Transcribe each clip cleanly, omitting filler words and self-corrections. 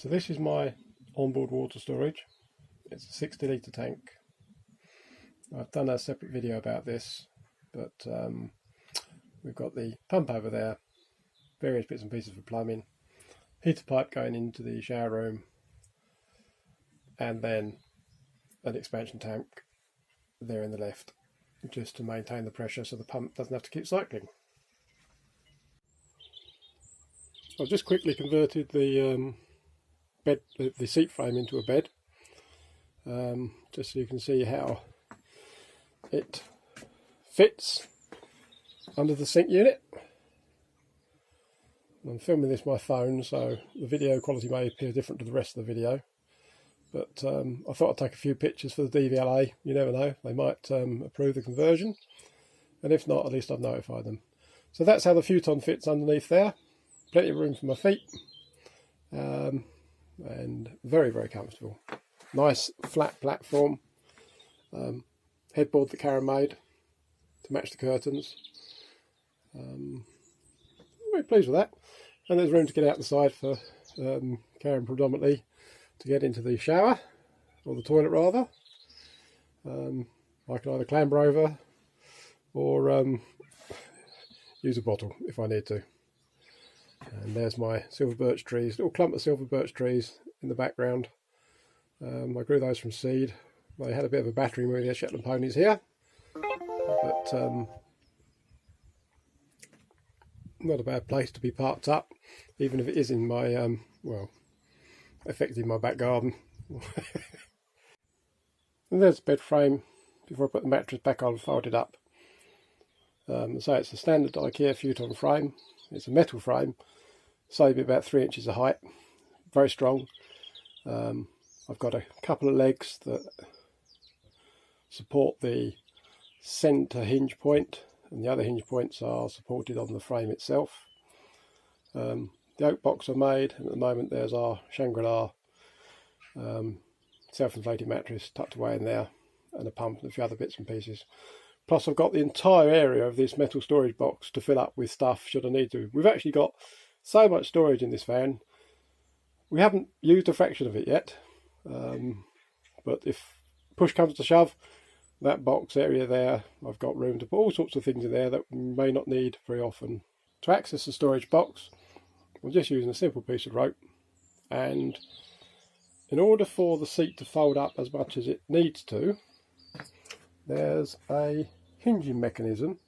So this is my onboard water storage. It's a 60 litre tank. I've done a separate video about this, but we've got the pump over there, various bits and pieces for plumbing, heater pipe going into the shower room, and then an expansion tank there in the left, just to maintain the pressure so the pump doesn't have to keep cycling. I've just quickly converted the the seat frame into a bed, just so you can see how it fits under the sink unit. I'm filming this on my phone, so the video quality may appear different to the rest of the video, but I thought I'd take a few pictures for the DVLA. You never know, they might approve the conversion, and if not, at least I've notified them. So that's how the Futon fits underneath there. Plenty of room for my feet, and very, very comfortable. Nice flat platform, headboard that Karen made to match the curtains. I'm very pleased with that. And there's room to get out the side for Karen predominantly to get into the shower, or the toilet rather. I can either clamber over or use a bottle if I need to. And there's my silver birch trees, little clump of silver birch trees in the background. I grew those from seed. They had a bit of a battering with the Shetland ponies here, but not a bad place to be parked up, even if it is in my, well, effectively my back garden. And there's the bed frame before I put the mattress back on, folded up. So it's a standard IKEA Futon frame. It's a metal frame, saving about 3 inches of height, very strong. I've got a couple of legs that support the centre hinge point, and the other hinge points are supported on the frame itself. The oak box are made, and at the moment there's our Shangri-La self-inflating mattress tucked away in there, and a pump and a few other bits and pieces. Plus I've got the entire area of this metal storage box to fill up with stuff should I need to. We've actually got so much storage in this van. We haven't used a fraction of it yet, but if push comes to shove, that box area there, I've got room to put all sorts of things in there that we may not need very often. To access the storage box, we're just using a simple piece of rope, and in order for the seat to fold up as much as it needs to, there's a hinging mechanism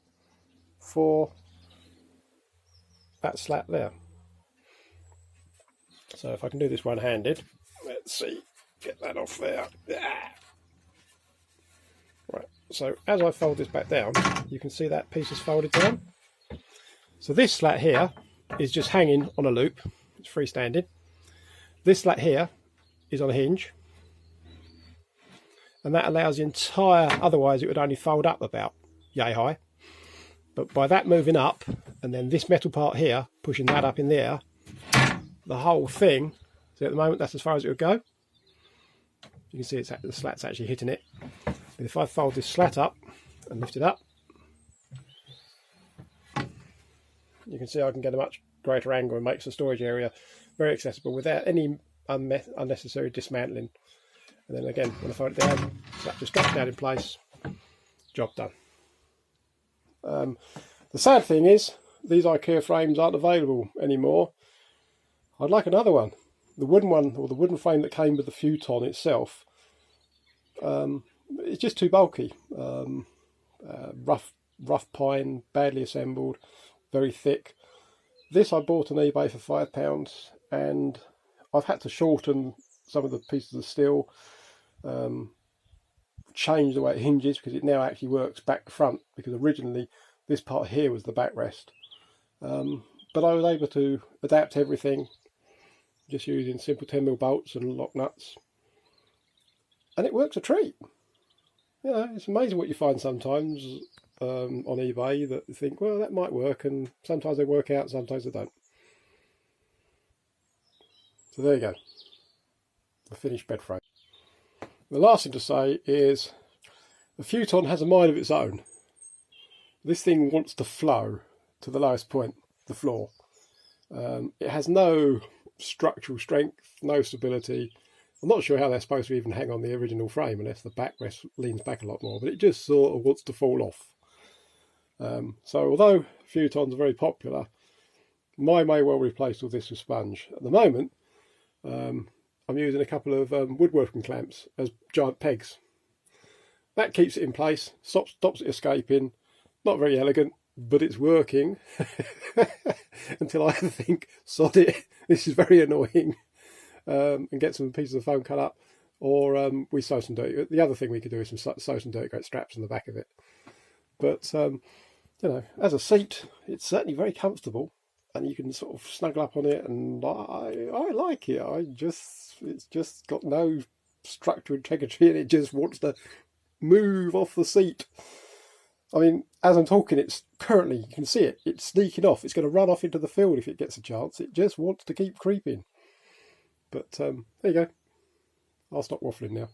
for that slat there. So if I can do this one-handed, let's see, get that off there. Right, so as I fold this back down, you can see that piece is folded down. So this slat here is just hanging on a loop, it's freestanding. This slat here is on a hinge, and that allows the entire, otherwise it would only fold up about yay high. But by that moving up, and then this metal part here, pushing that up in there, the whole thing, so at the moment that's as far as it would go. You can see it's, the slat's actually hitting it. But if I fold this slat up and lift it up, you can see I can get a much greater angle and makes the storage area very accessible without any unnecessary dismantling. And then again, when I fold it down, that just drops down in place, job done. The sad thing is, these IKEA frames aren't available anymore. I'd like another one. The wooden one, or the wooden frame that came with the Futon itself, it's just too bulky. Rough pine, badly assembled, very thick. This I bought on eBay for £5, and I've had to shorten some of the pieces of steel, change the way it hinges, because it now actually works back to front, because originally this part here was the backrest. But I was able to adapt everything just using simple 10mm bolts and lock nuts, and it works a treat. You know, it's amazing what you find sometimes on eBay that you think, well, that might work, and sometimes they work out, sometimes they don't. So there you go, the finished bed frame. The last thing to say is the Futon has a mind of its own. This thing wants to flow to the lowest point, the floor. It has no structural strength, no stability. I'm not sure how they're supposed to even hang on the original frame unless the backrest leans back a lot more, but it just sort of wants to fall off. So although Futons are very popular, mine may well replace all this with sponge. At the moment, I'm using a couple of woodworking clamps as giant pegs. That keeps it in place, stops it escaping. Not very elegant, but it's working. Until I think, sod it, this is very annoying, and get some pieces of foam cut up, or we sew some dirty. The other thing we could do is sew some dirty great straps on the back of it. But you know, as a seat, it's certainly very comfortable, and you can sort of snuggle up on it, and I like it. It's just got no structural integrity, and it just wants to move off the seat. I mean, as I'm talking, it's currently, you can see it, it's sneaking off. It's going to run off into the field if it gets a chance. It just wants to keep creeping. But there you go. I'll stop waffling now.